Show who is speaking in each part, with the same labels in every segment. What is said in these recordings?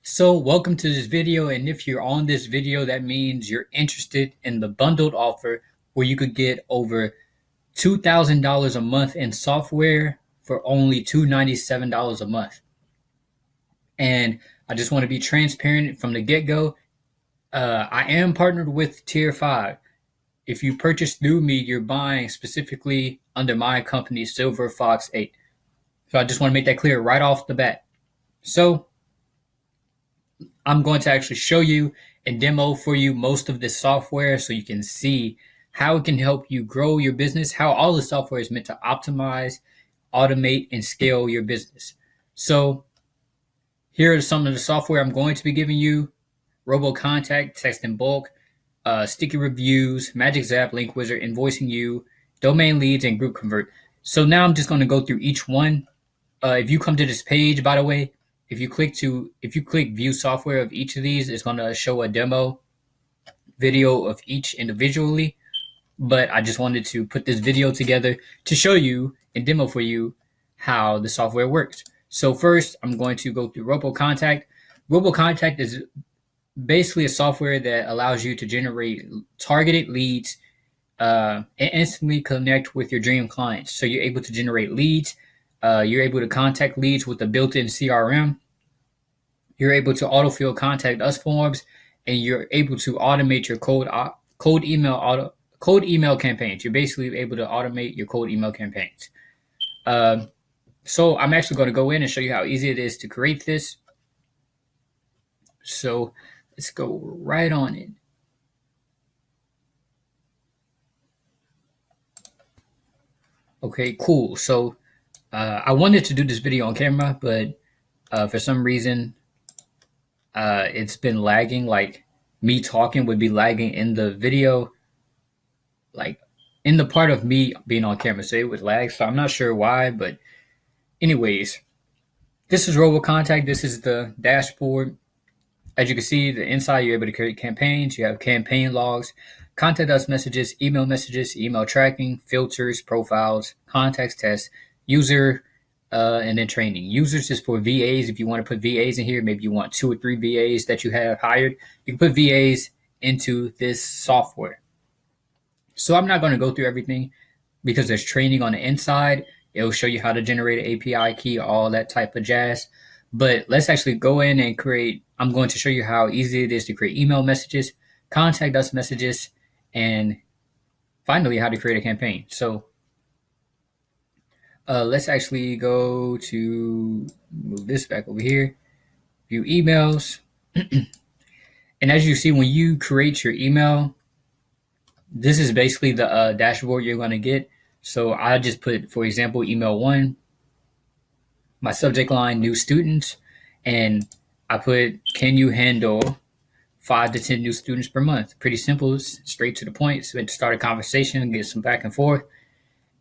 Speaker 1: So welcome to this video, and if you're on this video, that means you're interested in the bundled offer where you could get over $2,000 a month in software for only $297 a month. And I just want to be transparent from the get-go. I am partnered with Tier 5. If you purchase through me, you're buying specifically under my company, Silver Fox 8. So I just want to make that clear right off the bat. So I'm going to actually show you and demo for you most of this software so you can see how it can help you grow your business, how all the software is meant to optimize, automate, and scale your business. So here are some of the software I'm going to be giving you: RoboContact, Text in Bulk, Sticky Reviews, Magic Zap, Link Wizard, Invoicing You, Domain Leads, and Group Convert. So now I'm just going to go through each one. If you come to this page, by the way, if you click view software of each of these, it's going to show a demo video of each individually. But I just wanted to put this video together to show you and demo for you how the software works. So first, I'm going to go through RoboContact. RoboContact is basically a software that allows you to generate targeted leads and instantly connect with your dream clients. So you're able to generate leads. You're able to contact leads with a built-in CRM. You're able to autofill contact us forms, and you're able to automate your cold email campaigns. You're basically able to automate your cold email campaigns. So I'm actually going to go in and show you how easy it is to create this. So let's go right on in. Okay, cool. So I wanted to do this video on camera, but for some reason, it's been lagging. Like, me talking would be lagging in the video, like in the part of me being on camera, so it would lag. So I'm not sure why, but anyways, this is RoboContact. This is the dashboard. As you can see, the inside, you're able to create campaigns. You have campaign logs, contact us messages, email tracking, filters, profiles, contacts, tests, user, and then training. Users is for VAs. If you want to put VAs in here, maybe you want 2 or 3 VAs that you have hired, you can put VAs into this software. So I'm not going to go through everything because there's training on the inside. It'll show you how to generate an API key, all that type of jazz. But let's actually go in and create. I'm going to show you how easy it is to create email messages, contact us messages, and finally how to create a campaign. So let's actually go to move this back over here, view emails. And as you see, when you create your email, this is basically the dashboard you're going to get. So I just put, for example, email 1, my subject line, new students, and I put, can you handle 5 to 10 new students per month? Pretty simple, straight to the point. So to start a conversation, get some back and forth.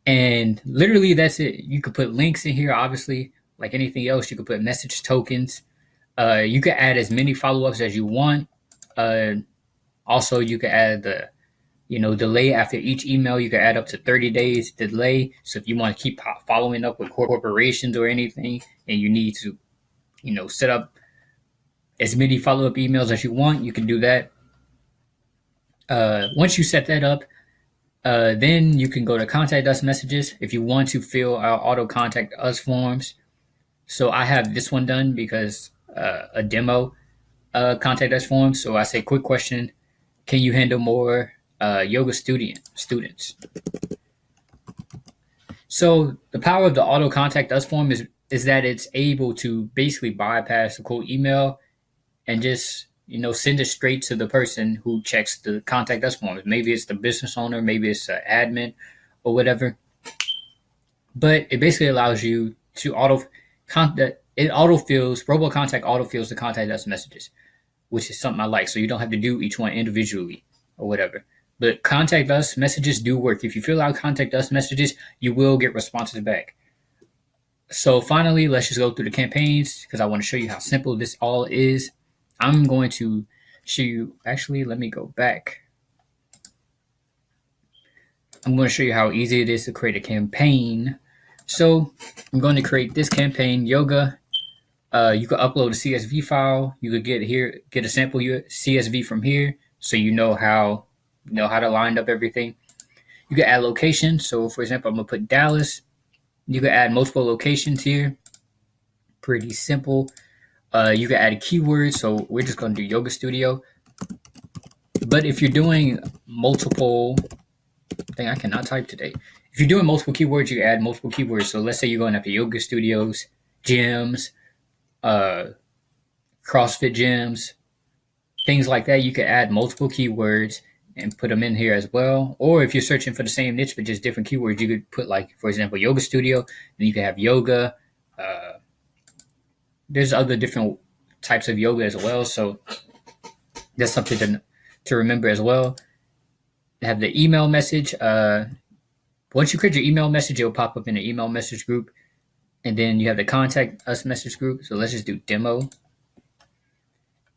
Speaker 1: And literally that's it. You could put links in here, obviously, like anything else. You could put message tokens. You could add as many follow-ups as you want. Also, you could add the delay after each email. You can add up to 30 days delay. So if you want to keep following up with corporations or anything, and you need to, set up as many follow-up emails as you want, you can do that. Once you set that up, then you can go to contact us messages if you want to fill our auto contact us forms. So I have this one done because a demo contact us form. So I say, quick question, can you handle more yoga students? So the power of the auto contact us form is that it's able to basically bypass the cold email and just send it straight to the person who checks the contact us forms. Maybe it's the business owner, maybe it's an admin or whatever. But it basically allows you to RoboContact autofills the contact us messages, which is something I like. So you don't have to do each one individually or whatever. But contact us messages do work. If you fill out contact us messages, you will get responses back. So finally, let's just go through the campaigns because I want to show you how simple this all is. I'm going to show you, actually, let me go back. I'm going to show you how easy it is to create a campaign. So I'm going to create this campaign, yoga. You could upload a CSV file. You could get a sample CSV from here, so you know how to line up everything. You could add location. So, for example, I'm gonna put Dallas. You could add multiple locations here. Pretty simple. You can add a keyword. So we're just gonna do yoga studio. But if you're doing multiple, I cannot type today. If you're doing multiple keywords, you can add multiple keywords. So let's say you're going after yoga studios, gyms, uh, CrossFit gyms, things like that. You can add multiple keywords and put them in here as well. Or if you're searching for the same niche but just different keywords, you could put, like, for example, yoga studio. Then you can have yoga. There's other different types of yoga as well. So that's something to remember as well. Have the email message. Once you create your email message, it'll pop up in the email message group. And then you have the contact us message group. So let's just do demo.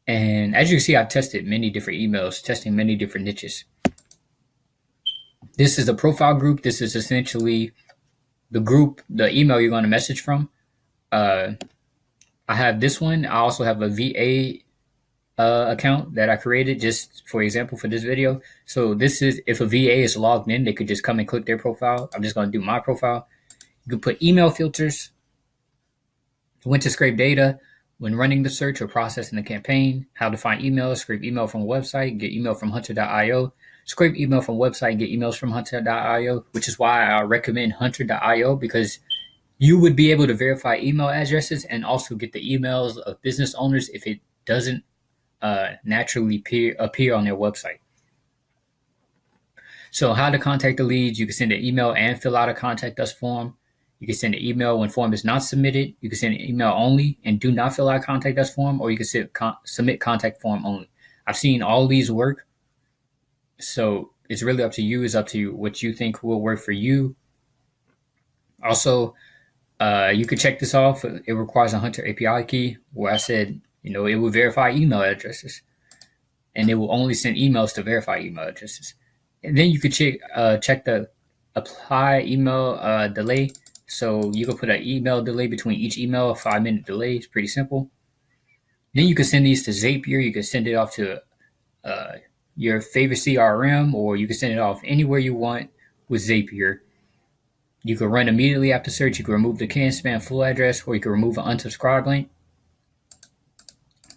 Speaker 1: And as you can see, I've tested many different emails, testing many different niches. This is the profile group. This is essentially the group, the email you're going to message from. I have this one. I also have a VA account that I created just for example for this video. So this is if a VA is logged in, they could just come and click their profile. I'm just going to do my profile. You can put email filters, when to scrape data, when running the search or processing the campaign, how to find emails, scrape email from a website, get email from hunter.io, scrape email from website, get emails from hunter.io, which is why I recommend hunter.io, because you would be able to verify email addresses and also get the emails of business owners if it doesn't naturally appear on their website. So how to contact the leads, you can send an email and fill out a contact us form. You can send an email when form is not submitted. You can send an email only and do not fill out contact us form, or you can submit contact form only. I've seen all these work. So it's really up to you. It's up to you what you think will work for you. Also, you could check this off. It requires a Hunter API key where I said, it will verify email addresses, and it will only send emails to verify email addresses. And then you could check the apply email delay. So you can put an email delay between each email, a 5-minute delay. It's pretty simple. Then you can send these to Zapier. You can send it off to your favorite CRM, or you can send it off anywhere you want with Zapier. You can run immediately after search. You can remove the canned spam full address, or you can remove an unsubscribe link.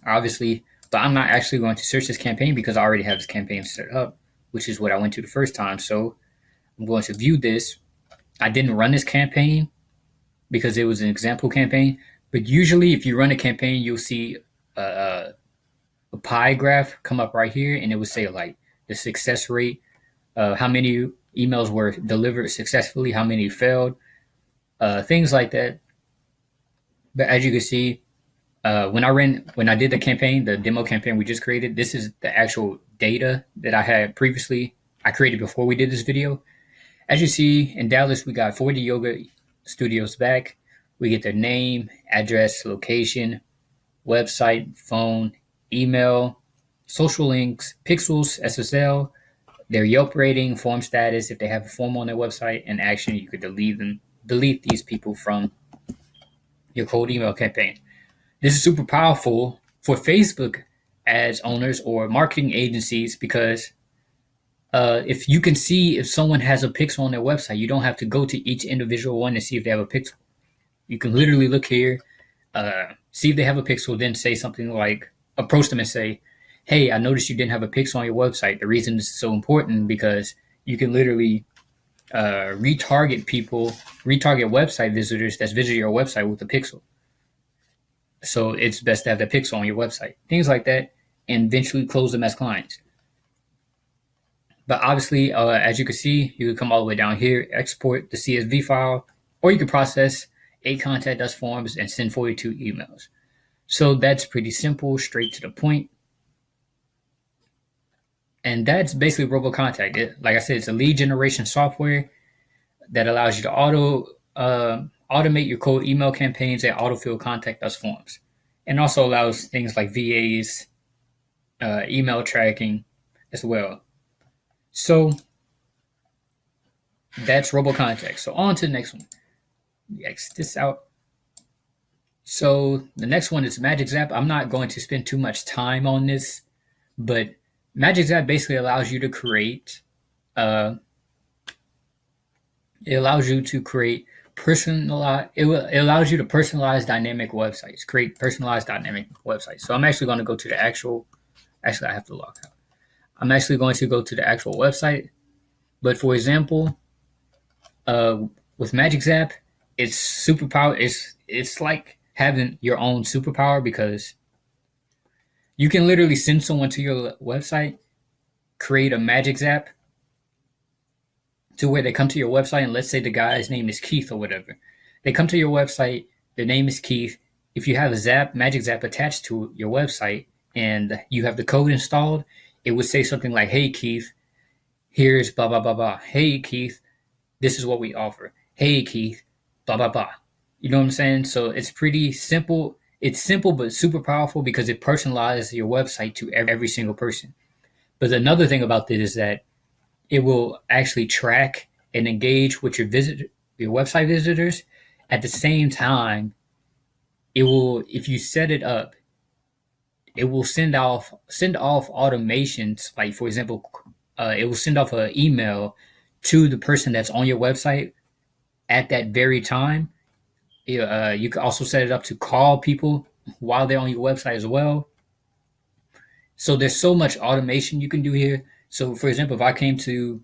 Speaker 1: Obviously, but I'm not actually going to search this campaign because I already have this campaign set up, which is what I went to the first time. So I'm going to view this. I didn't run this campaign because it was an example campaign. But usually if you run a campaign, you'll see a pie graph come up right here, and it would say like the success rate, how many emails were delivered successfully, how many failed, things like that. But as you can see, when I did the campaign, the demo campaign we just created, this is the actual data that I had previously. I created before we did this video. As you see, in Dallas, we got 40 yoga studios back. We get their name, address, location, website, phone, email, social links, pixels, SSL, their Yelp rating, form status, if they have a form on their website, and action. You could delete these people from your cold email campaign. This is super powerful for Facebook ads owners or marketing agencies because if you can see if someone has a pixel on their website, you don't have to go to each individual one to see if they have a pixel. You can literally look here, see if they have a pixel, then say something like, approach them and say, hey, I noticed you didn't have a pixel on your website. The reason this is so important because you can literally retarget website visitors that's visited your website with a pixel. So it's best to have the pixel on your website, things like that, and eventually close them as clients. But obviously, as you can see, you can come all the way down here, export the CSV file, or you can process 8 contact us forms and send 42 emails. So that's pretty simple, straight to the point. And that's basically RoboContact. Like I said, it's a lead generation software that allows you to automate your cold email campaigns and autofill contact us forms. And also allows things like VAs, email tracking as well. So that's RoboContact. So on to the next one. X this out. So the next one is Magic Zap. I'm not going to spend too much time on this, but Magic Zap basically allows you to create uh, it allows you to create it allows you to personalize dynamic websites, create personalized dynamic websites. So I'm actually going to go to the actually I have to log out. I'm actually going to go to the actual website. But for example, uh, with Magic Zap, it's superpower. It's like having your own superpower because you can literally send someone to your website, create a Magic Zap to where they come to your website, and let's say the guy's name is Keith or whatever. They come to your website, their name is Keith. If you have a Magic Zap attached to your website and you have the code installed, it would say something like, "Hey Keith, here's blah blah blah blah. Hey Keith, this is what we offer. Hey Keith, blah blah blah." You know what I'm saying? So it's pretty simple. It's simple but super powerful because it personalizes your website to every single person. But another thing about this is that it will actually track and engage with your website visitors. At the same time, it will, if you set it up, it will send off automations. Like for example, it will send off an email to the person that's on your website at that very time. You can also set it up to call people while they're on your website as well. So there's so much automation you can do here. So for example, if I came to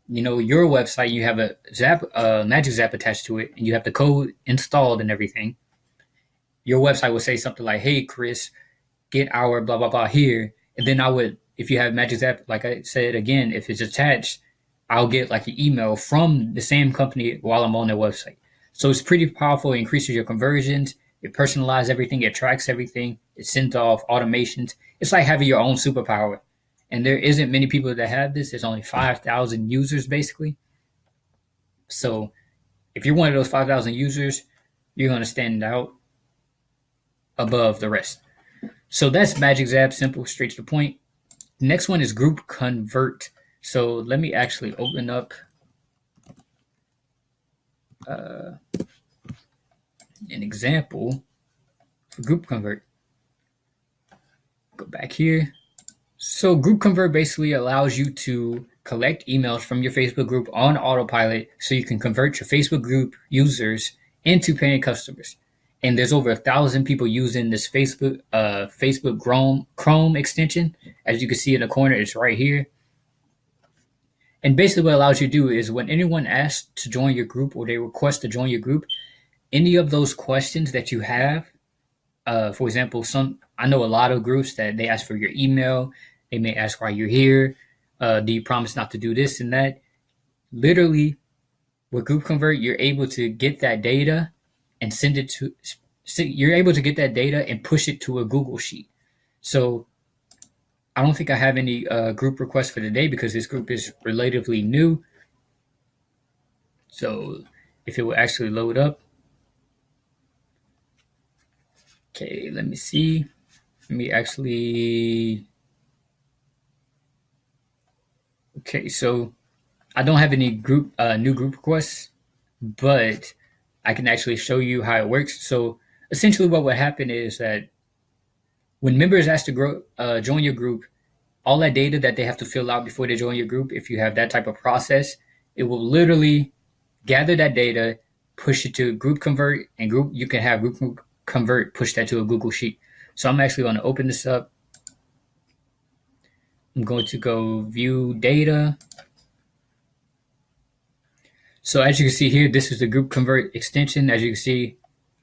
Speaker 1: your website, you have a Magic Zap attached to it, and you have the code installed and everything. Your website will say something like, "Hey, Chris, get our blah blah blah here," and then I would, if you have Magic Zap, like I said again, if it's attached, I'll get like an email from the same company while I'm on their website. So it's pretty powerful. It increases your conversions. It personalizes everything. It tracks everything. It sends off automations. It's like having your own superpower. And there isn't many people that have this. There's only 5,000 users basically. So if you're one of those 5,000 users, you're going to stand out above the rest. So that's Magic Zap, simple, straight to the point. The next one is Group Convert. So let me actually open up an example for Group Convert. Go back here. So Group Convert basically allows you to collect emails from your Facebook group on autopilot so you can convert your Facebook group users into paying customers. And there's over 1,000 people using this Facebook Chrome extension. As you can see in the corner, it's right here. And basically what it allows you to do is when anyone asks to join your group or they request to join your group, any of those questions that you have, for example, I know a lot of groups that they ask for your email. They may ask why you're here. Do you promise not to do this and that? Literally, with Group Convert, you're able to get that data and you're able to get that data and push it to a Google Sheet. So I don't think I have any group requests for today because this group is relatively new. So if it will actually load up. Okay, let me see. Let me actually. Okay, so I don't have any new group requests, but I can actually show you how it works. So essentially, what would happen is that when members ask to join your group, all that data that they have to fill out before they join your group, if you have that type of process, it will literally gather that data, push it to Group Convert, and you can have Group Convert push that to a Google Sheet. So I'm actually going to open this up. I'm going to go view data. So as you can see here, this is the Group Convert extension. As you can see,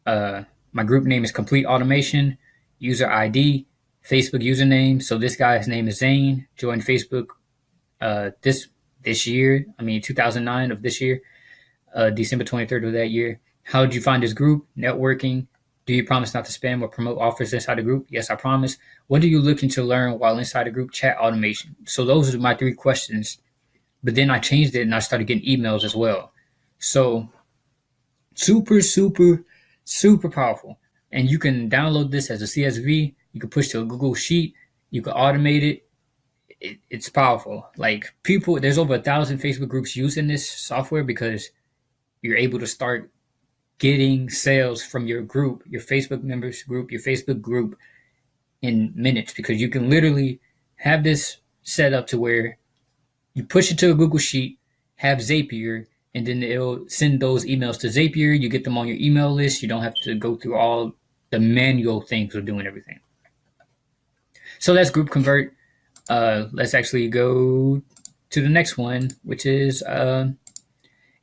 Speaker 1: my group name is Complete Automation, user ID, Facebook username. So this guy's name is Zane, joined Facebook this year. 2009 of this year, December 23rd of that year. How did you find this group? Networking. Do you promise not to spam or promote offers inside the group? Yes, I promise. What are you looking to learn while inside the group? Chat automation. So those are my 3 questions. But then I changed it and I started getting emails as well. So super, super, super powerful. And you can download this as a CSV. You can push to a Google Sheet. You can automate it. It's powerful. Like there's over 1,000 Facebook groups using this software because you're able to start getting sales from your group, your Facebook members group, your Facebook group in minutes, because you can literally have this set up to where you push it to a Google Sheet, have Zapier, and then it'll send those emails to Zapier. You get them on your email list. You don't have to go through all the manual things of doing everything. So that's Group Convert. Let's actually go to the next one, which is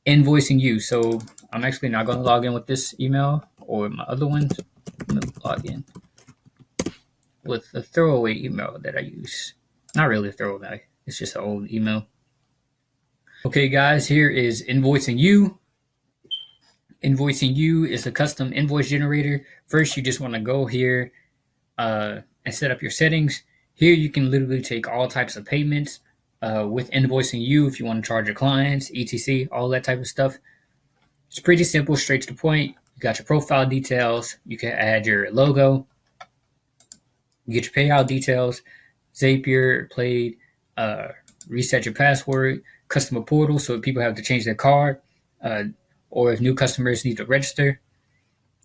Speaker 1: Invoicing You. So I'm actually not going to log in with this email or my other ones. I'm going to log in with the throwaway email that I use. Not really a throwaway. It's just an old email. Okay, guys, here is Invoicing You. Invoicing You is a custom invoice generator. First, you just want to go here and set up your settings. Here, you can literally take all types of payments with Invoicing You if you want to charge your clients, etc., all that type of stuff. It's pretty simple, straight to the point. You got your profile details. You can add your logo. You get your payout details, Zapier, Plaid, reset your password, customer portal, so if people have to change their card, or if new customers need to register,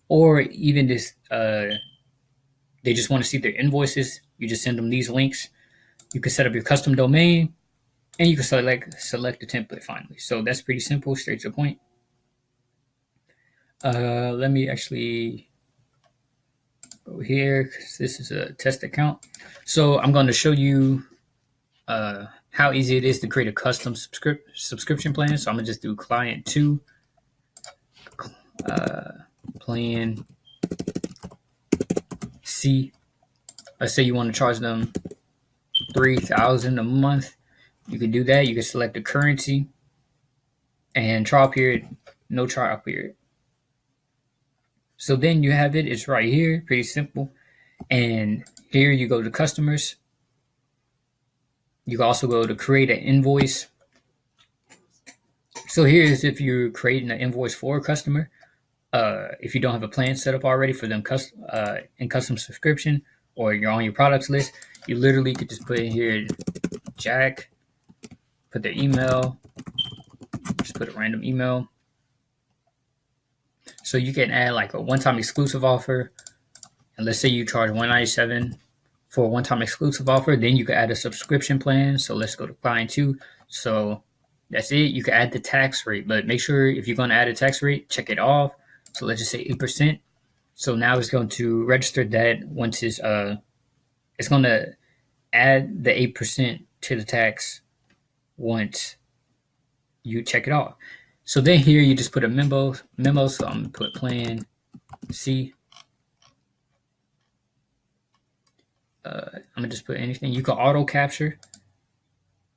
Speaker 1: or even this, they just want to see their invoices. You just send them these links. You can set up your custom domain, and you can select the template finally. So that's pretty simple, straight to the point. Let me actually go here because this is a test account. So I'm going to show you how easy it is to create a custom subscription plan. So I'm gonna just do client 2 plan C. Let's say you want to charge them $3,000 a month. You can do that. You can select the currency and trial period, no trial period. So then you have it. It's right here, pretty simple. And here you go to customers. You can also go to create an invoice. So here is if you're creating an invoice for a customer. If you don't have a plan set up already for them in custom subscription, or you're on your products list, you literally could just put in here Jack, put their email, just put a random email. So you can add like a one-time exclusive offer, and let's say you charge $197 for a one-time exclusive offer. Then you can add a subscription plan. So let's go to client 2. So that's it. You can add the tax rate, but make sure if you're going to add a tax rate, check it off. So let's just say 8%. So now it's going to register that once it's going to add the 8% to the tax once you check it off. So then here you just put a memo. So I'm going to put plan C. I'm going to just put anything. You can auto capture.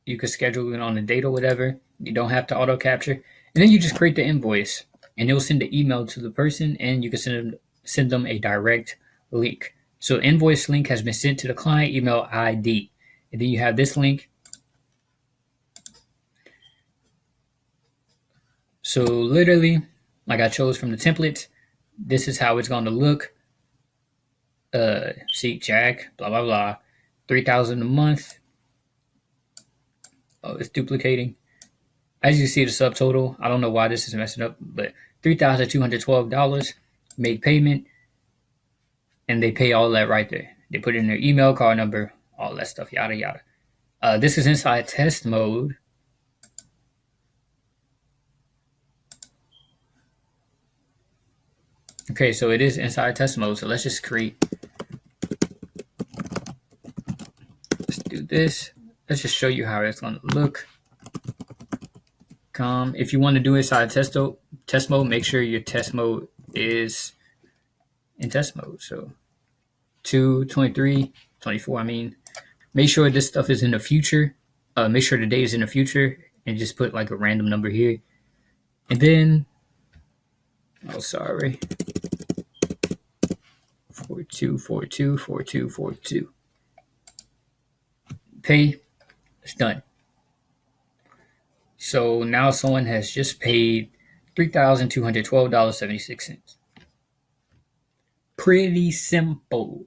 Speaker 1: You can schedule it on a date or whatever. You don't have to auto capture. And then you just create the invoice, and it'll send the email to the person, and you can send them a direct link. So invoice link has been sent to the client email ID. And then you have this link. So literally, like I chose from the templates, this is how it's going to look. See, Jack, blah, blah, blah, $3,000 a month. Oh, it's duplicating. As you see the subtotal, I don't know why this is messing up, but $3,212 make payment, and they pay all that right there. They put in their email, card number, all that stuff, yada, yada. This is inside test mode. Okay, so it is inside test mode. So let's just create. Let's do this. Let's just show you how it's going to look. If you want to do inside test mode, make sure your test mode is in test mode. So 2, 23, 24, make sure this stuff is in the future. Make sure the date is in the future, and just put like a random number here. And then, 42424242. Pay. It's done. So now someone has just paid $3,212.76. Pretty simple.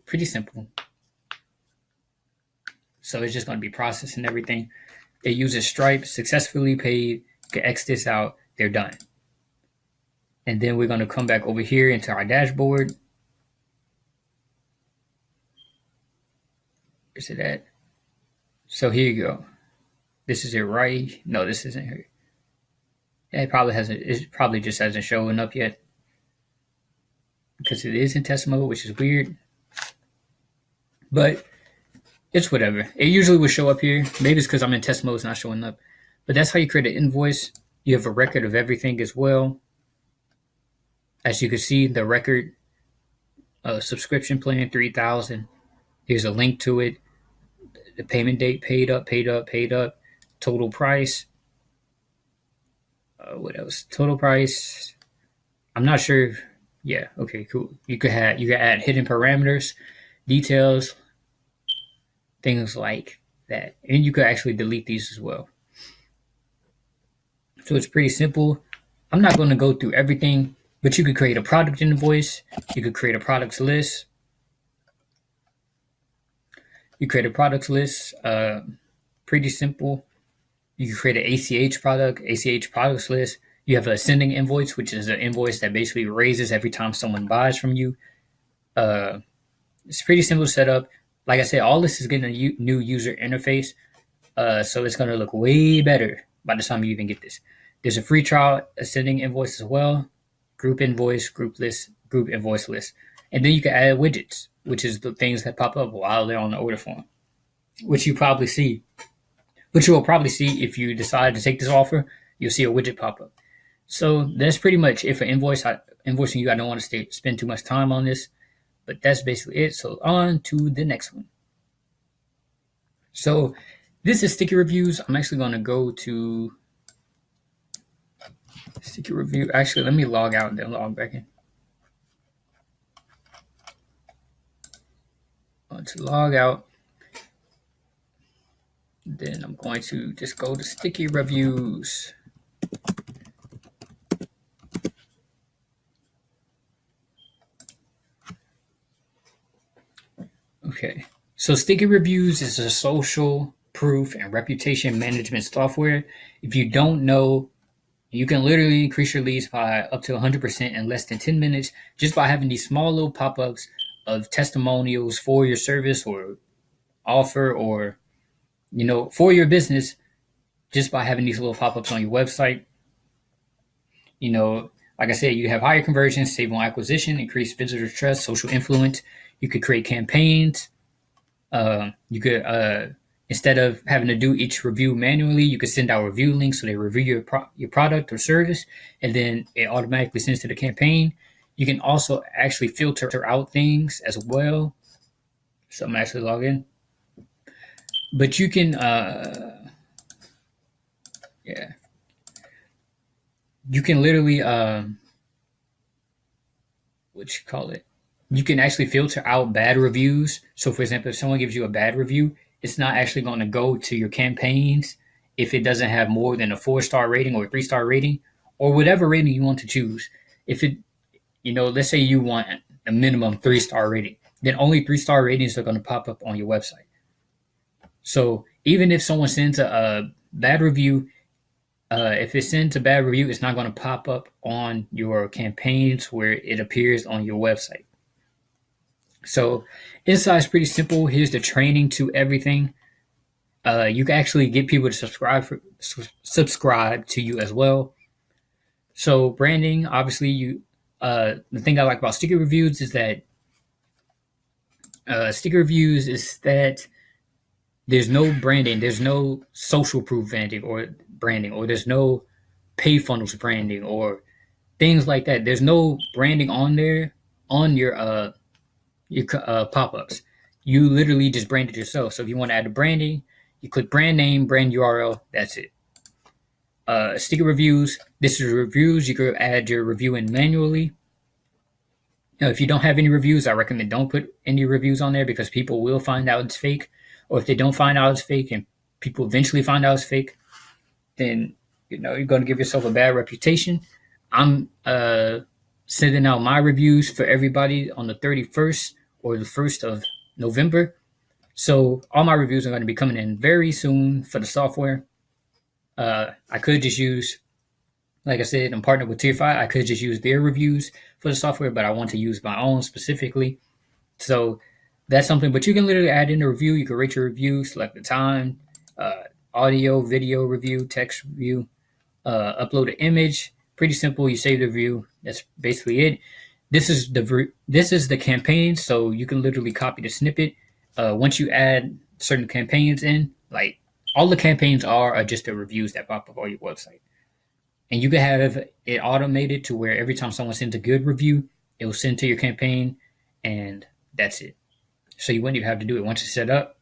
Speaker 1: So it's just going to be processing everything. It uses Stripe, successfully paid. You can X this out. They're done. And then we're going to come back over here into our dashboard. Where's it at? So here you go. This is it, right? No, this isn't here. It probably hasn't. It probably just hasn't shown up yet because it is in test mode, which is weird. But it's whatever. It usually will show up here. Maybe it's because I'm in test mode, it's not showing up. But that's how you create an invoice. You have a record of everything as well. As you can see, the record subscription plan 3,000. Here's a link to it. The payment date, paid up, paid up, paid up. Total price. What else? Total price. I'm not sure. Yeah. Okay. Cool. You could add hidden parameters, details, things like that, and you could actually delete these as well. So it's pretty simple. I'm not going to go through everything, but you could create a product invoice. You could create a products list. You create a products list. Pretty simple. You can create an ACH products list. You have a sending invoice, which is an invoice that basically raises every time someone buys from you. It's pretty simple to set up. Like I said, all this is getting a new user interface, so it's going to look way better by the time you even get this. There's a free trial, a sending invoice as well, group invoice, group list, group invoice list. And then you can add widgets, which is the things that pop up while they're on the order form, which you will probably see if you decide to take this offer. You'll see a widget pop up. So that's pretty much it for invoicing you. I don't want to spend too much time on this, but that's basically it. So on to the next one. So this is sticky reviews. I'm actually going to go to sticky review. Actually, let me log out and then log back in. To log out, then I'm going to just go to sticky reviews. Okay, so sticky reviews is a social proof and reputation management software. If you don't know, you can literally increase your leads by up to 100% in less than 10 minutes just by having these small little pop-ups of testimonials for your service or offer, or for your business, just by having these little pop-ups on your website. Like I said, you have higher conversions, save on acquisition, increase visitor trust, social influence. You could create campaigns. You could instead of having to do each review manually, you could send out review links so they review your product or service, and then it automatically sends to the campaign. You can also actually filter out things as well. So I'm actually log in. But you can, you can literally, you can actually filter out bad reviews. So for example, if someone gives you a bad review, it's not actually going to go to your campaigns if it doesn't have more than a 4-star rating or a 3-star rating or whatever rating you want to choose. If it, let's say you want a minimum 3-star rating, then only 3-star ratings are going to pop up on your website. So even if someone sends a bad review, if it sends a bad review, it's not going to pop up on your campaigns where it appears on your website. So inside is pretty simple. Here's the training to everything. You can actually get people to subscribe to you as well. So branding, obviously, the thing I like about sticky reviews is that there's no branding, there's no social proof branding, or there's no pay funnels branding or things like that. There's no branding on there on your pop-ups. You literally just brand it yourself. So if you want to add the branding, you click brand name, brand URL, that's it. Sticky reviews, this is reviews. You could add your review in manually. Now, if you don't have any reviews, I recommend don't put any reviews on there because people will find out it's fake. Or if they don't find out it's fake and people eventually find out it's fake, then you're going to give yourself a bad reputation. I'm sending out my reviews for everybody on the 31st or the 1st of November. So all my reviews are going to be coming in very soon for the software. I could just use Like I said, I'm partnered with Tierfy. I could just use their reviews for the software, but I want to use my own specifically. So that's something. But you can literally add in a review. You can rate your review, select the time, audio, video review, text review, upload an image. Pretty simple. You save the review. That's basically it. This is the campaign, so you can literally copy the snippet. Once you add certain campaigns in, like all the campaigns are just the reviews that pop up on your website, and you can have it automated to where every time someone sends a good review, it will send to your campaign, and that's it. So you wouldn't even have to do it once it's set up.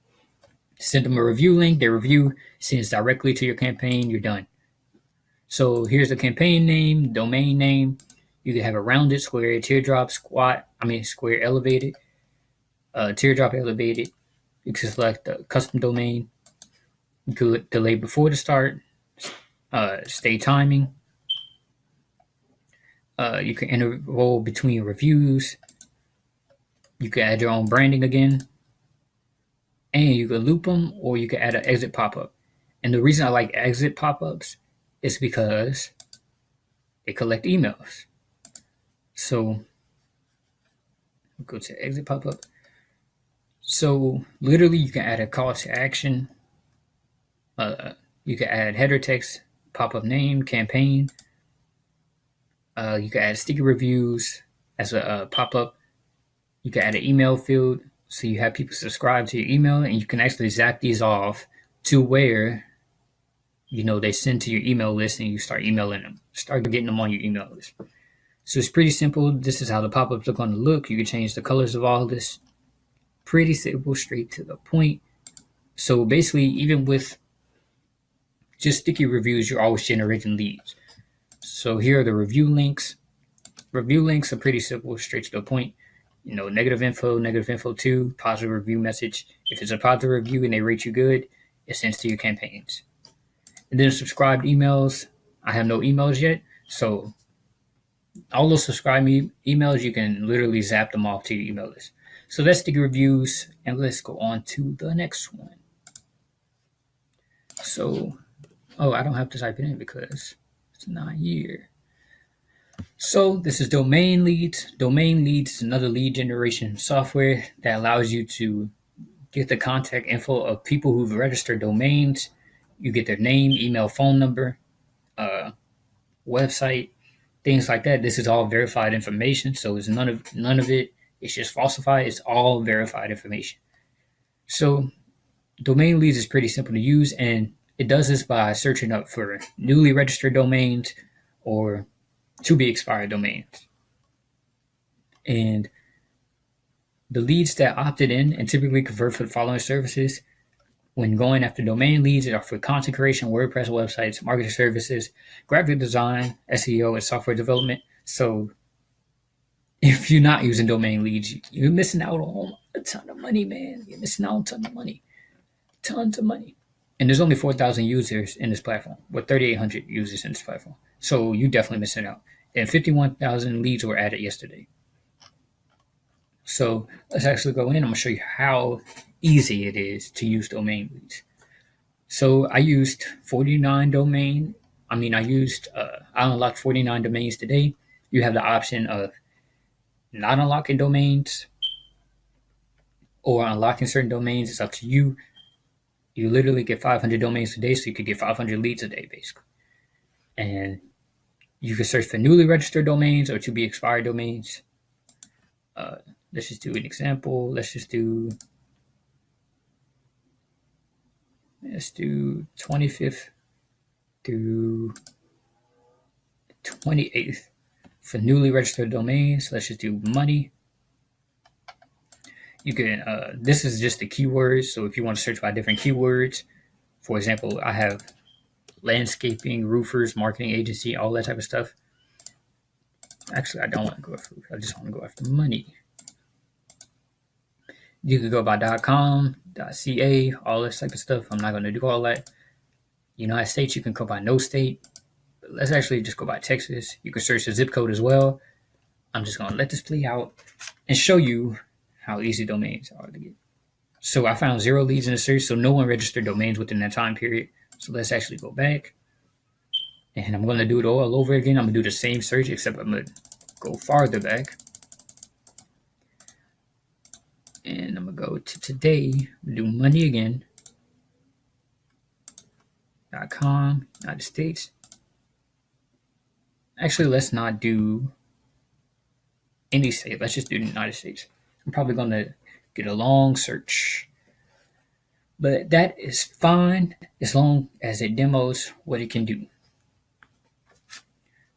Speaker 1: Send them a review link. Their review sends directly to your campaign. You're done. So here's the campaign name, domain name. You can have a rounded, square, teardrop, square elevated, teardrop elevated. You can select the custom domain. You could delay before the start, stay timing. You can interval between reviews. You can add your own branding again. And you can loop them, or you can add an exit pop-up. And the reason I like exit pop-ups is because they collect emails. So go to exit pop-up. So literally you can add a call to action. You can add header text, pop-up name, campaign. You can add sticky reviews as a pop-up. You can add an email field, so you have people subscribe to your email, and you can actually zap these off to where they send to your email list, and you start emailing them, start getting them on your email list. So it's pretty simple. This is how the pop-ups are going to look. You can change the colors of all this. Pretty simple, straight to the point. So basically, even with just sticky reviews, you're always generating leads. So here are the review links. Review links are pretty simple, straight to the point. Negative info 2, positive review message. If it's a positive review and they rate you good, it sends to your campaigns. And then subscribed emails. I have no emails yet, so all those subscribe emails, you can literally zap them off to your email list. So that's sticky reviews, and let's go on to the next one. So, I don't have to type it in because it's not here. So this is Domain Leads. Domain Leads is another lead generation software that allows you to get the contact info of people who've registered domains. You get their name, email, phone number, website, things like that. This is all verified information, so it's none of it. It's just falsified. It's all verified information. So Domain Leads is pretty simple to use, and it does this by searching up for newly registered domains or to be expired domains. And the leads that opted in and typically convert for the following services when going after domain leads are for content creation, WordPress websites, marketing services, graphic design, SEO, and software development. So if you're not using domain leads, you're missing out on a ton of money, man. You're missing out on a ton of money. Tons of money. And there's only 4,000 users in this platform, with 3,800 users in this platform. So you're definitely missing out. And 51,000 leads were added yesterday. So let's actually go in. I'm going to show you how easy it is to use domain leads. So I used 49 domain. I unlocked 49 domains today. You have the option of not unlocking domains or unlocking certain domains. It's up to you. You literally get 500 domains a day, so you could get 500 leads a day, basically. And you can search for newly registered domains or to be expired domains. Let's just do an example. Let's do 25th through 28th for newly registered domains. Let's just do money. You can, this is just the keywords. So if you want to search by different keywords, for example, I have landscaping, roofers, marketing agency, all that type of stuff. Actually, I don't want to go after roofers. I just want to go after money. You could go by .com, .ca, all this type of stuff. I'm not going to do all that. United States, you can go by no state. But let's actually just go by Texas. You can search the zip code as well. I'm just going to let this play out and show you how easy domains are to get. So I found 0 leads in the search, so no one registered domains within that time period. So let's actually go back And I'm going to do it all over again. I'm going to do the same search, except I'm going to go farther back. And I'm going to go to today, do money again. .com, United States. Actually, let's not do any state. Let's just do the United States. I'm probably going to get a long search. But that is fine as long as it demos what it can do.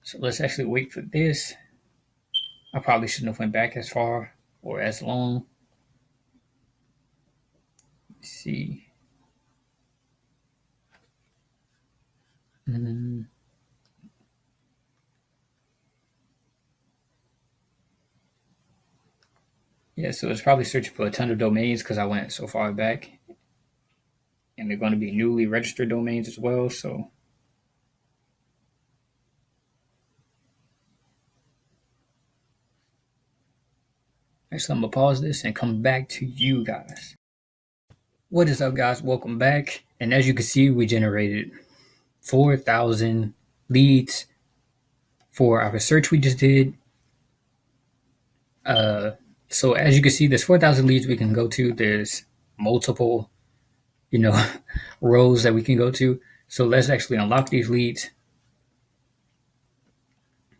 Speaker 1: So let's actually wait for this. I probably shouldn't have went back as far or as long. Let's see. Yeah, so it's probably searching for a ton of domains because I went so far back. And they're going to be newly registered domains as well. So actually, I'm going to pause this and come back to you guys. What is up, guys? Welcome back. And as you can see, we generated 4,000 leads for our search we just did. So as you can see, there's 4,000 leads we can go to. There's multiple, rows that we can go to. So let's actually unlock these leads.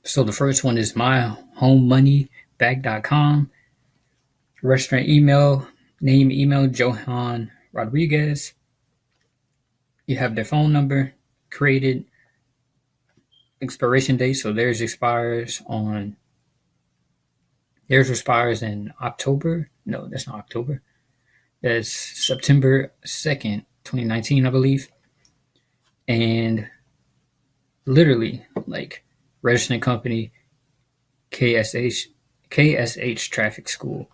Speaker 1: So the first one is myhomemoneyback.com. Restaurant email, name, email, Johan Rodriguez. You have their phone number, created, expiration date. So theirs expires in October. No, that's not October. That's September 2nd, 2019, I believe. And literally, like, registering company, KSH Traffic School.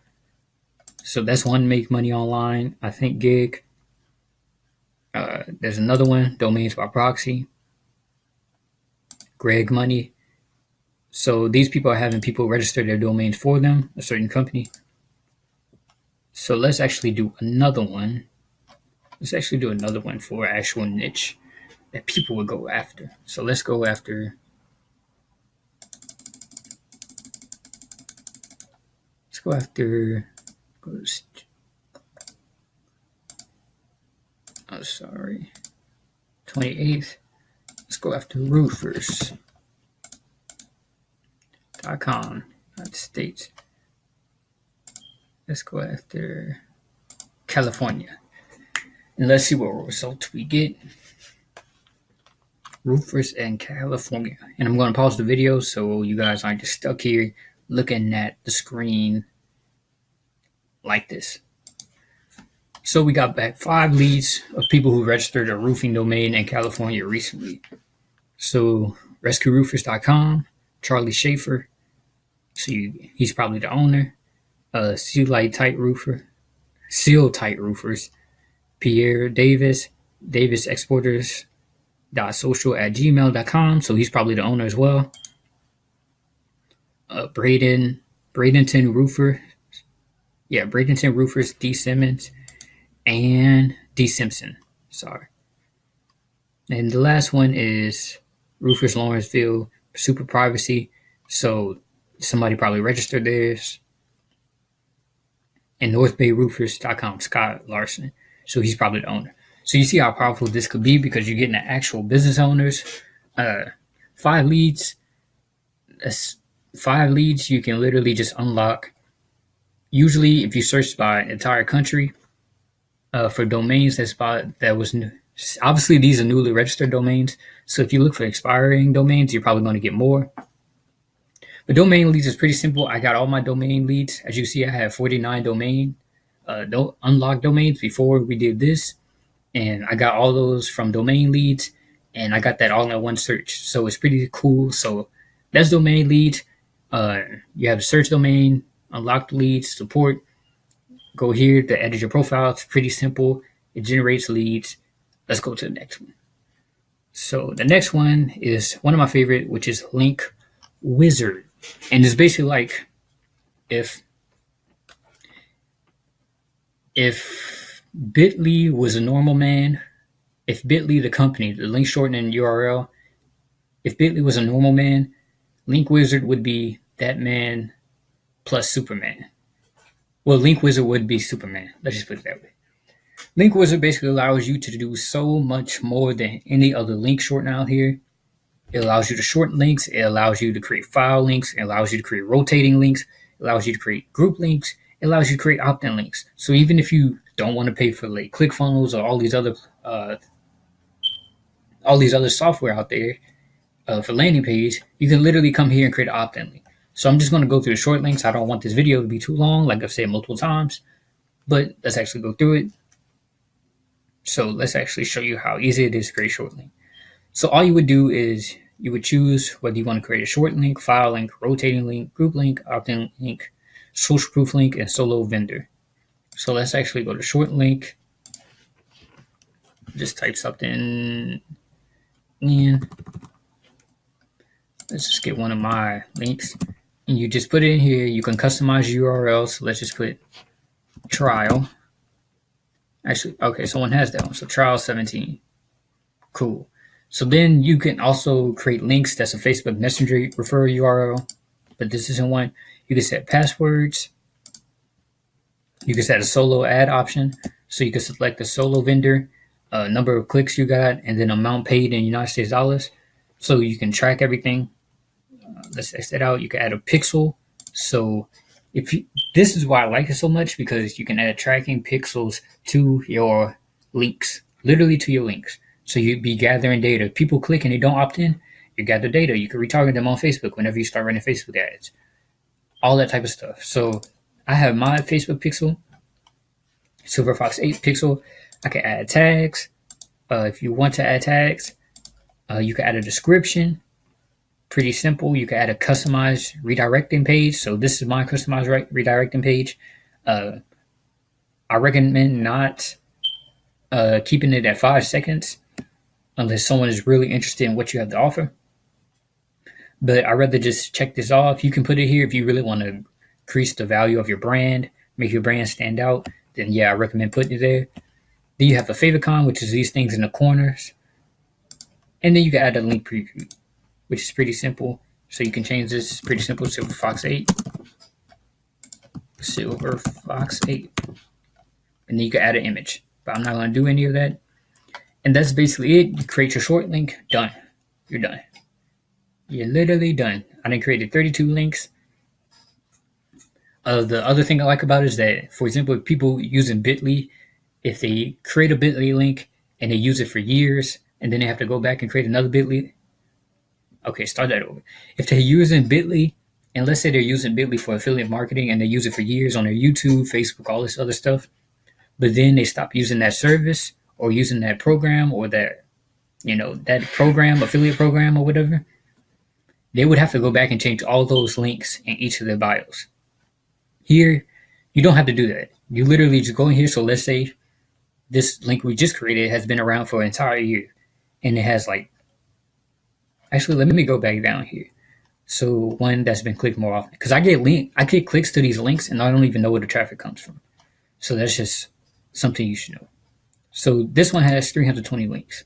Speaker 1: So that's one, make money online. I think gig. There's another one, domains by proxy. Greg Money. So these people are having people register their domains for them, a certain company. So let's actually do another one. Let's actually do another one for an actual niche that people would go after. So let's go after. Let's go after. Oh, sorry. 28th. Let's go after roofers.com, United States. Let's go after California. And let's see what results we get. Roofers in California. And I'm going to pause the video so you guys aren't just stuck here looking at the screen like this. So we got back 5 leads of people who registered a roofing domain in California recently. So rescueroofers.com, Charlie Schaefer. So he's probably the owner. Seal Tight Roofers, Pierre Davis, Davis Exporters .social@gmail.com. So he's probably the owner as well. Bradenton Roofer. Yeah, Bradenton Roofers, D. Simmons, and D. Simpson. Sorry. And the last one is Roofers Lawrenceville, Super Privacy. So somebody probably registered theirs. And NorthBayRoofers.com, Scott Larson. So he's probably the owner. So you see how powerful this could be because you're getting the actual business owners. 5 leads. 5 leads you can literally just unlock. Usually, if you search by entire country for domains, that was new. Obviously, these are newly registered domains. So if you look for expiring domains, you're probably going to get more. But domain leads is pretty simple. I got all my domain leads. As you see, I have 49 unlocked domains before we did this. And I got all those from domain leads. And I got that all in one search. So it's pretty cool. So that's domain leads. You have search domain, unlocked leads, support. Go here to edit your profile. It's pretty simple. It generates leads. Let's go to the next one. So the next one is one of my favorite, which is Link Wizard. And it's basically like if Bitly was a normal man, if Bitly, the company, the link shortening URL, if Bitly was a normal man, Link Wizard would be that man plus Superman. Well, Link Wizard would be Superman. Let's just put it that way. Link Wizard basically allows you to do so much more than any other link shortener out here. It allows you to shorten links. It allows you to create file links. It allows you to create rotating links. It allows you to create group links. It allows you to create opt-in links. So even if you don't want to pay for like ClickFunnels or all these other software out there for landing page, you can literally come here and create an opt-in link. So I'm just going to go through the short links. I don't want this video to be too long, like I've said multiple times, but let's actually go through it. So let's actually show you how easy it is to create a short link. So all you would do is you would choose whether you want to create a short link, file link, rotating link, group link, opt-in link, social proof link, and solo vendor. So let's actually go to short link. Just type something in. Let's just get one of my links. And you just put it in here. You can customize URL. So let's just put trial. Actually, okay, someone has that one. So trial 17. Cool. So then you can also create links. That's a Facebook Messenger referral URL, but this isn't one. You can set passwords. You can set a solo ad option. So you can select the solo vendor, number of clicks you got, and then amount paid in United States dollars. So you can track everything. Let's X that out. You can add a pixel. So this is why I like it so much, because you can add tracking pixels to your links, literally to your links. So you'd be gathering data. If people click and they don't opt in, you gather data. You can retarget them on Facebook whenever you start running Facebook ads, all that type of stuff. So I have my Facebook pixel, Silver Fox 8 pixel. I can add tags. If you want to add tags, you can add a description. Pretty simple. You can add a customized redirecting page. So this is my customized redirecting page. I recommend not keeping it at 5 seconds unless someone is really interested in what you have to offer. But I'd rather just check this off. You can put it here if you really want to increase the value of your brand, make your brand stand out. Then yeah, I recommend putting it there. Then you have a favicon, which is these things in the corners. And then you can add a link preview, which is pretty simple. So you can change this. It's pretty simple. Silver Fox 8. Silver Fox 8. And then you can add an image. But I'm not going to do any of that. And that's basically it. You create your short link. Done. You're done. You're literally done. I done created 32 links. The other thing I like about it is that, for example, if people using Bitly, if they create a Bitly link and they use it for years, and then they have to go back and create another Bitly. Okay, start that over. If they're using Bitly, and let's say they're using Bitly for affiliate marketing and they use it for years on their YouTube, Facebook, all this other stuff, but then they stop using that service or using that program or that program, affiliate program or whatever, they would have to go back and change all those links in each of their bios. Here, you don't have to do that. You literally just go in here. So let's say this link we just created has been around for an entire year, and it has actually, let me go back down here. So one that's been clicked more often, because I get clicks to these links and I don't even know where the traffic comes from. So that's just something you should know. So this one has 320 links.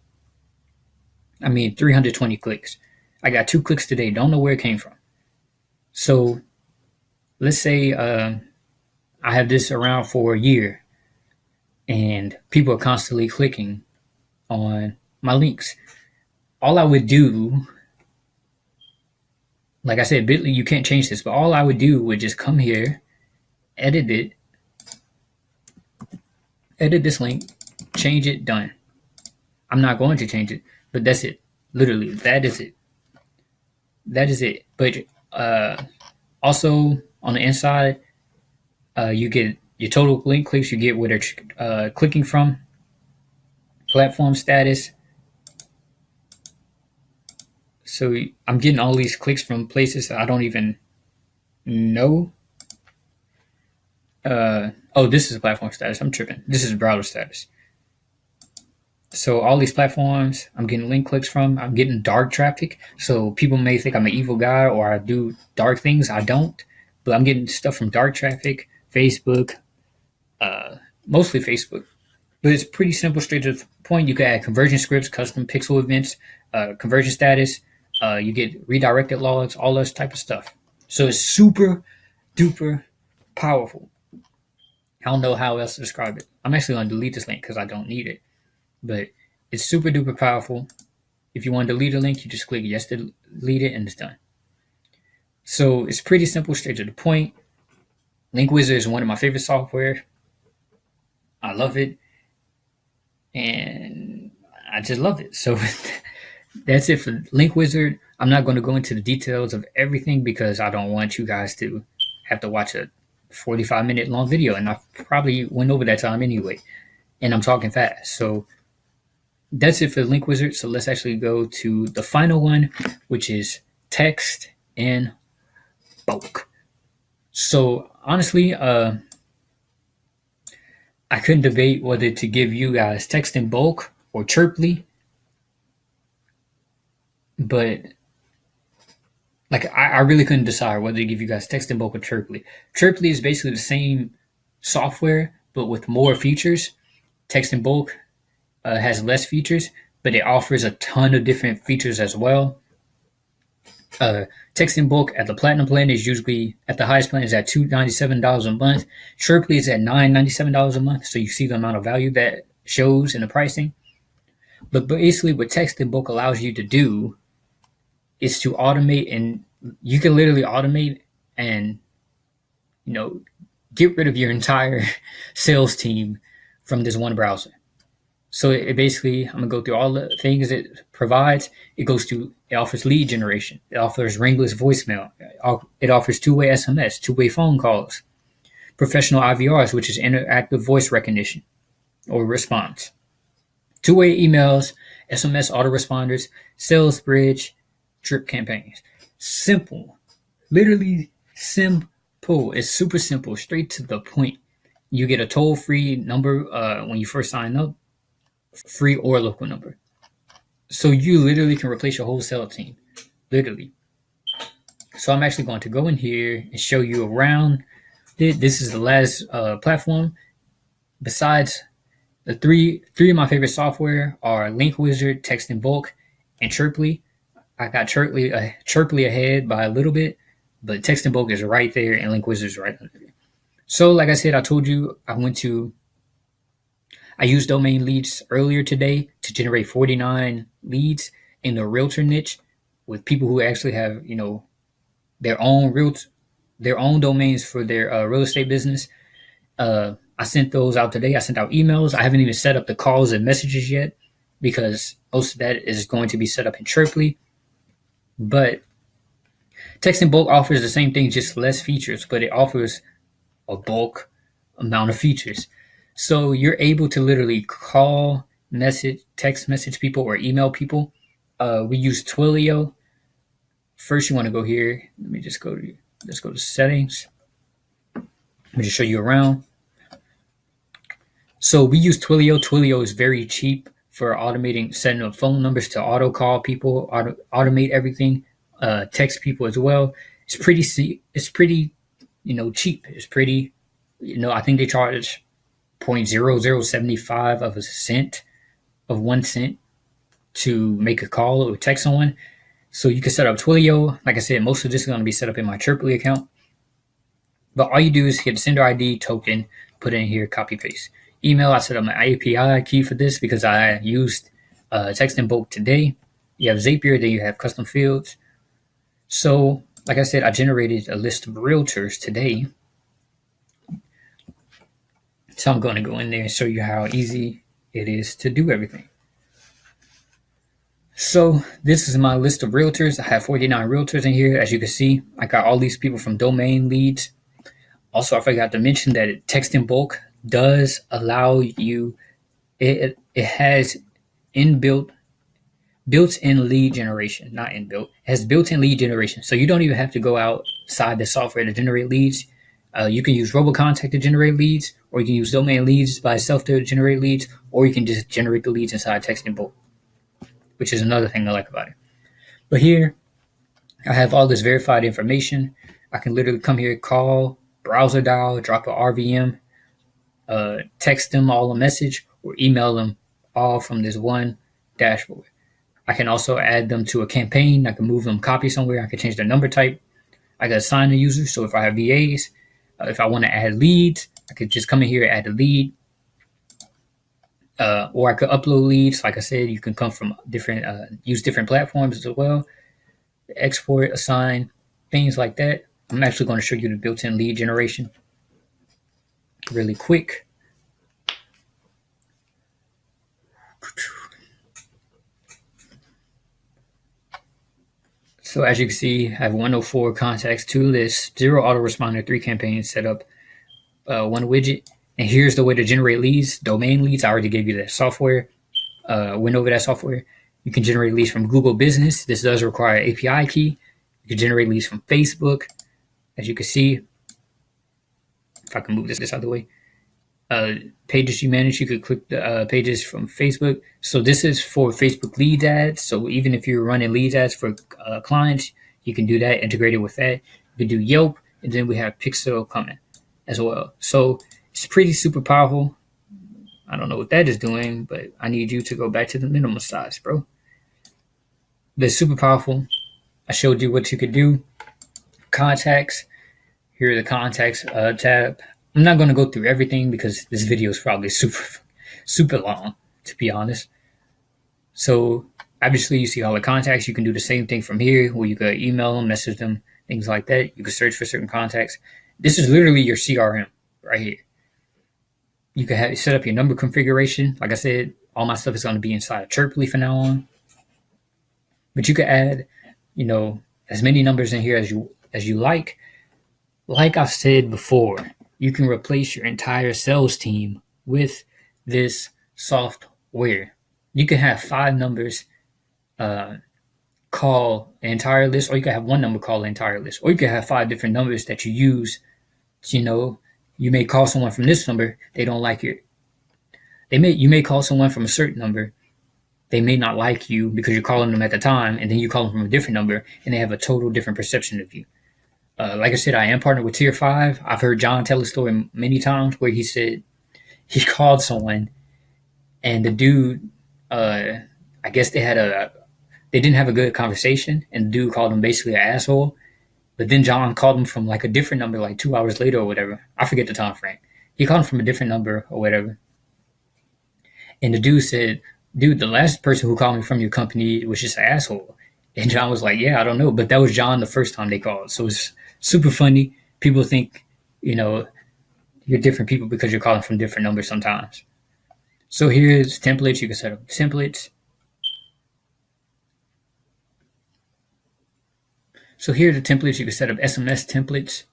Speaker 1: 320 clicks. I got 2 clicks today. Don't know where it came from. So let's say I have this around for a year and people are constantly clicking on my links. All I would do, like I said, Bitly, you can't change this, but all I would do would just come here, edit this link, change it, done. I'm not going to change it, but that's it. Literally, that is it. That is it. But also on the inside, you get your total link clicks, you get where they're clicking from, platform status. So I'm getting all these clicks from places that I don't even know. This is platform status. I'm tripping. This is browser status. So all these platforms I'm getting link clicks from. I'm getting dark traffic. So people may think I'm an evil guy or I do dark things. I don't. But I'm getting stuff from dark traffic, Facebook, mostly Facebook. But it's pretty simple, straight to the point. You can add conversion scripts, custom pixel events, conversion status, You get redirected logs, all this type of stuff. So it's super duper powerful. I don't know how else to describe it. I'm actually going to delete this link because I don't need it. But it's super duper powerful. If you want to delete a link, you just click yes to delete it and it's done. So it's pretty simple, straight to the point. Link Wizard is one of my favorite software. I love it. And I just love it. So that's it for Link Wizard. I'm not going to go into the details of everything because I don't want you guys to have to watch a 45-minute long video. And I probably went over that time anyway. And I'm talking fast. So that's it for Link Wizard. So let's actually go to the final one, which is Text in Bulk. So honestly, I couldn't debate whether to give you guys Text in Bulk or Chirply, but like I really couldn't decide whether to give you guys Text in Bulk or Chirply. Chirply is basically the same software but with more features. Text in Bulk has less features, but it offers a ton of different features as well. Text in Bulk at the Platinum plan is usually at the highest plan is at $297 a month. Chirply is at $997 a month, so you see the amount of value that shows in the pricing. But basically, what Text in Bulk allows you to do is to automate, and you can literally automate and get rid of your entire sales team from this one browser. So it basically, I'm gonna go through all the things it provides. It offers lead generation. It offers ringless voicemail. It offers two-way SMS, two-way phone calls, professional IVRs, which is interactive voice recognition or response, two-way emails, SMS autoresponders, sales bridge, drip campaigns. Simple, literally simple. It's super simple, straight to the point. You get a toll-free number when you first sign up, free or local number. So you literally can replace your whole sales team, literally. So I'm actually going to go in here and show you around. This is the last platform. Besides the three of my favorite software are Link Wizard, Text in Bulk, and Chirply. I got Chirply ahead by a little bit, but Text in Bulk is right there and Link Wizard is right under there. So like I said, I told you I used domain leads earlier today to generate 49 leads in the realtor niche with people who actually have, their own domains for their real estate business. I sent those out today. I sent out emails. I haven't even set up the calls and messages yet because most of that is going to be set up in Chirply. But Text in Bulk offers the same thing, just less features, but it offers a bulk amount of features. So you're able to literally call, text message people, or email people. We use Twilio. First, you want to go here. Let's go to settings. Let me just show you around. So we use Twilio. Twilio is very cheap for automating, setting up phone numbers to auto call people, automate everything, text people as well. It's pretty cheap. It's pretty, I think they charge 0.0075 of a cent of 1 cent to make a call or text someone. So you can set up Twilio. Like I said, most of this is going to be set up in my Chirply account. But all you do is hit sender ID token, put it in here, copy paste. Email, I set up my API key for this because I used Text in Bulk today. You have Zapier, then you have custom fields. So, like I said, I generated a list of realtors today. So I'm going to go in there and show you how easy it is to do everything. So this is my list of realtors. I have 49 realtors in here. As you can see, I got all these people from domain leads. Also, I forgot to mention that Text in Bulk does allow you, it has built-in lead generation, not inbuilt. It has built-in lead generation. So you don't even have to go outside the software to generate leads. You can use RoboContact to generate leads, or you can use domain leads by itself to generate leads, or you can just generate the leads inside Text in Bulk, which is another thing I like about it. But here, I have all this verified information. I can literally come here, call, browser dial, drop a RVM, text them all a message, or email them all from this one dashboard. I can also add them to a campaign. I can move them copy somewhere. I can change the number type. I can assign the user. So if I have VAs, if I want to add leads, I could just come in here, add a lead. Or I could upload leads. Like I said, you can come from different, use different platforms as well. Export, assign, things like that. I'm actually going to show you the built-in lead generation really quick. So as you can see, I have 104 contacts, 2 lists, 0 autoresponder, 3 campaigns set up, 1 widget. And here's the way to generate leads, domain leads. I already gave you that software. Went over that software. You can generate leads from Google Business. This does require an API key. You can generate leads from Facebook. As you can see, if I can move this out of the way, pages you manage, you could click the pages from Facebook. So this is for Facebook lead ads. So even if you're running lead ads for clients, you can do that, integrated with that. You can do Yelp, and then we have Pixel coming as well. So it's pretty super powerful. I don't know what that is doing, but I need you to go back to the minimum size, bro. But it's super powerful. I showed you what you could do. Contacts. Here are the contacts tab. I'm not going to go through everything because this video is probably super long, to be honest. So obviously you see all the contacts. You can do the same thing from here where you could email them, message them, things like that. You can search for certain contacts. This is literally your CRM right here. You can have set up your number configuration. Like I said, all my stuff is going to be inside of Chirply from now on. But you could add, as many numbers in here as you like. Like I've said before, you can replace your entire sales team with this software. You can have 5 numbers call the entire list, or you can have 1 number call the entire list, or you can have 5 different numbers that you use. You may call someone from this number, they don't like it. You may call someone from a certain number, they may not like you because you're calling them at the time, and then you call them from a different number, and they have a total different perception of you. Like I said, I am partnered with Tier 5. I've heard John tell a story many times where he said he called someone, and the dude, I guess they didn't have a good conversation, and the dude called him basically an asshole. But then John called him from like a different number, like 2 hours later or whatever. I forget the time frame. He called him from a different number or whatever. And the dude said, "Dude, the last person who called me from your company was just an asshole." And John was like, "Yeah, I don't know." But that was John the first time they called. So it's super funny. People think, you're different people because you're calling from different numbers sometimes. So here's templates. You can set up templates. So here are the templates. You can set up SMS templates.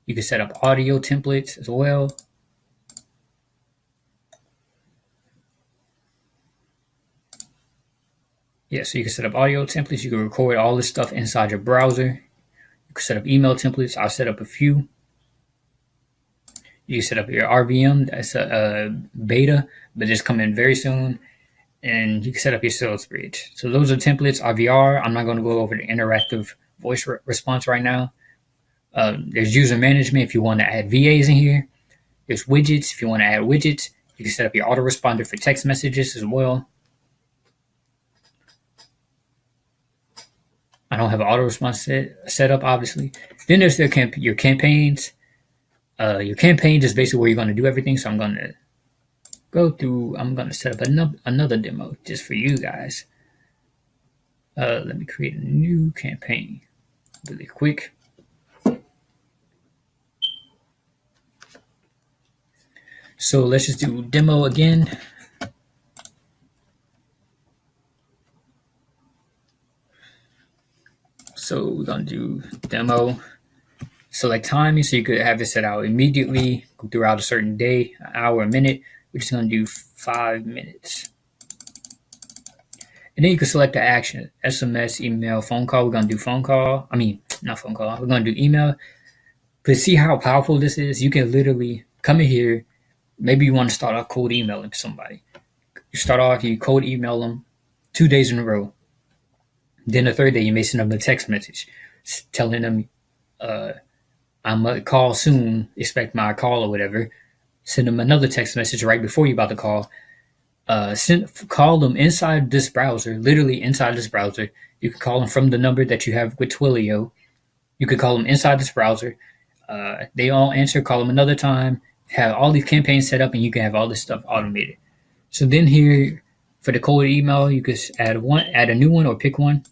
Speaker 1: You can set up audio templates as well. Yeah, so you can set up audio templates. You can record all this stuff inside your browser. You can set up email templates. I'll set up a few. You can set up your RVM. That's a beta, but it's coming very soon. And you can set up your sales bridge. So those are templates, IVR. I'm not going to go over the interactive voice response right now. There's user management if you want to add VAs in here. There's widgets if you want to add widgets. You can set up your autoresponder for text messages as well. I don't have an autoresponder set up, obviously. Then there's your campaigns. Your campaigns is basically where you're going to do everything. So I'm going to I'm going to set up another demo just for you guys. Let me create a new campaign really quick. So let's just do demo again. So we're going to do demo. Select timing, so you could have this set out immediately, go throughout a certain day, an hour, a minute. We're just going to do 5 minutes. And then you can select the action, SMS, email, phone call. We're going to do phone call. Not phone call. We're going to do email. But see how powerful this is? You can literally come in here. Maybe you want to start off cold emailing somebody. You start off, you cold email them 2 days in a row. Then the 3rd day, you may send them a text message telling them, I'm going to call soon, expect my call or whatever. Send them another text message right before you're about to call. call them inside this browser, literally inside this browser. You can call them from the number that you have with Twilio. You could call them inside this browser. They all answer. Call them another time. Have all these campaigns set up, and you can have all this stuff automated. So then here, for the cold email, you could add a new one, or pick one.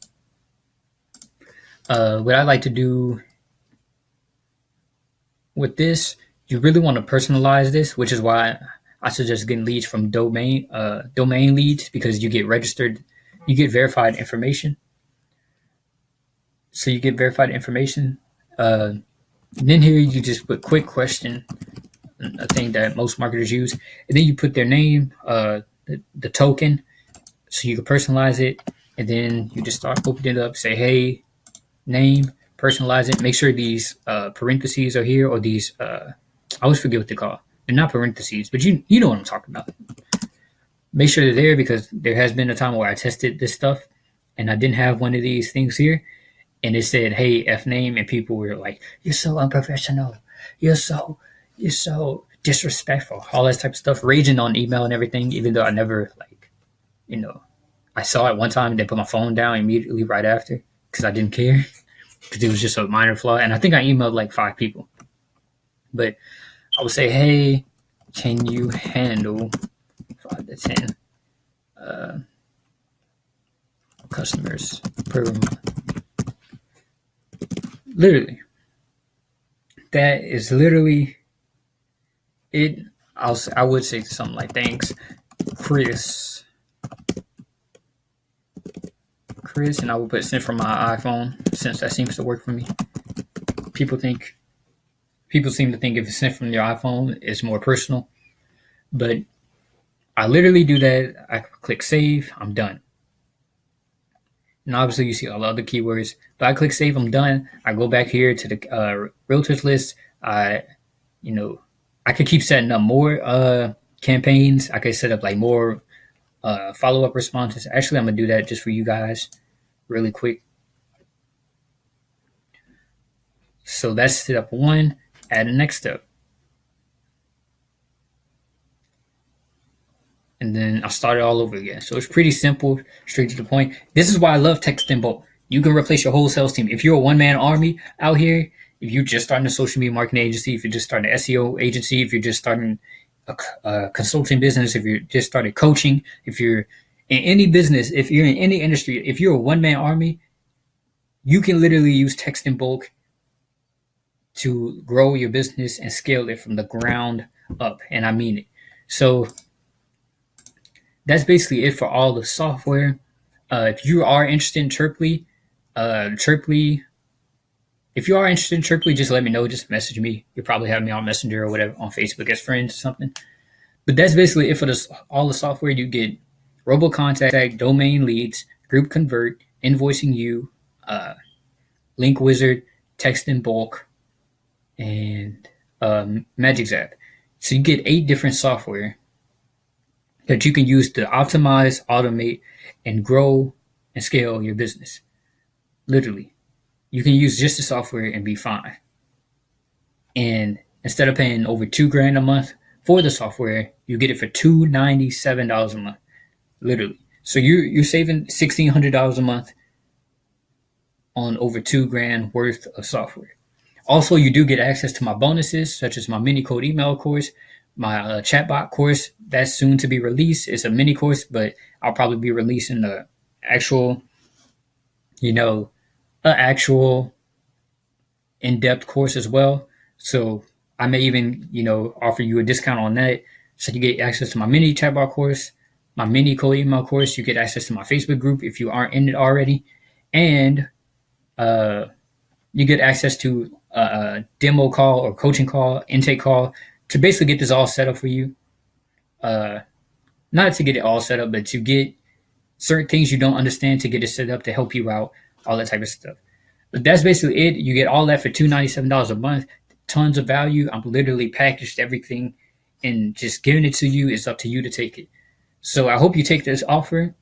Speaker 1: What I like to do with this, you really want to personalize this, which is why I suggest getting leads from domain leads, because you get registered, you get verified information. So you get verified information. Then here you just put quick question, a thing that most marketers use, and then you put their name, the token, so you can personalize it, and then you just start opening it up. Say, hey, name, personalize it. Make sure these parentheses are here, or these. I always forget what they call. They're not parentheses, but you know what I'm talking about. Make sure they're there, because there has been a time where I tested this stuff, and I didn't have one of these things here, and it said, hey, F name, and people were like, you're so unprofessional, you're so disrespectful, all that type of stuff, raging on email and everything, even though I never, I saw it one time and then put my phone down immediately right after, because I didn't care, because it was just a minor flaw, and I think I emailed like 5 people. But I would say, hey, can you handle 5 to 10 customers per month? Literally, that is literally it. I would say something like, thanks, Chris, and I would put send from my iPhone, since that seems to work for me. People seem to think if it's sent from your iPhone, it's more personal, but I literally do that. I click save, I'm done. And obviously you see all the other keywords, but I click save, I'm done. I go back here to the realtors list. I could keep setting up more campaigns. I could set up like more follow-up responses. Actually, I'm gonna do that just for you guys really quick. So that's step 1. Add the next step. And then I'll start it all over again. So it's pretty simple, straight to the point. This is why I love text in bulk. You can replace your whole sales team. If you're a one-man army out here, if you're just starting a social media marketing agency, if you're just starting an SEO agency, if you're just starting a consulting business, if you're just starting coaching, if you're in any business, if you're in any industry, if you're a one-man army, you can literally use text in bulk to grow your business and scale it from the ground up. And I mean it. So that's basically it for all the software. If you are interested in Chirply, just let me know. Just message me. You'll probably have me on Messenger or whatever, on Facebook as friends or something. But that's basically it for all the software. You get RoboContact, domain leads, Group Convert, Invoicing You, Link Wizard, Text in Bulk, and Magic Zap. So you get 8 different software that you can use to optimize, automate, and grow and scale your business. Literally, you can use just the software and be fine. And instead of paying over $2,000 a month for the software, you get it for $297 a month. Literally, so you're saving $1,600 a month on over $2,000 worth of software. Also, you do get access to my bonuses, such as my mini code email course, my chatbot course that's soon to be released. It's a mini course, but I'll probably be releasing the actual, actual in-depth course as well. So I may even, offer you a discount on that. So you get access to my mini chatbot course, my mini code email course. You get access to my Facebook group if you aren't in it already. And you get access to a demo call or coaching call, intake call, to basically get this all set up for you. Not to get it all set up, but to get certain things you don't understand, to get it set up to help you out, all that type of stuff. But that's basically it. You get all that for $297 a month. Tons of value. I'm literally packaged everything and just giving it to you. It's up to you to take it. So I hope you take this offer.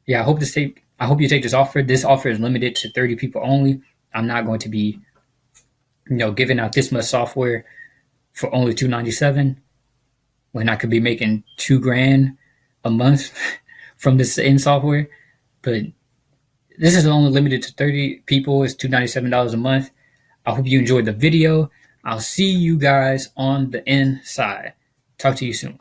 Speaker 1: Yeah, I hope you take this offer. This offer is limited to 30 people only. I'm not going to be, giving out this much software for only $297 when I could be making $2,000 a month from this in software, but this is only limited to 30 people. It's $297 a month. I hope you enjoyed the video. I'll see you guys on the inside. Talk to you soon.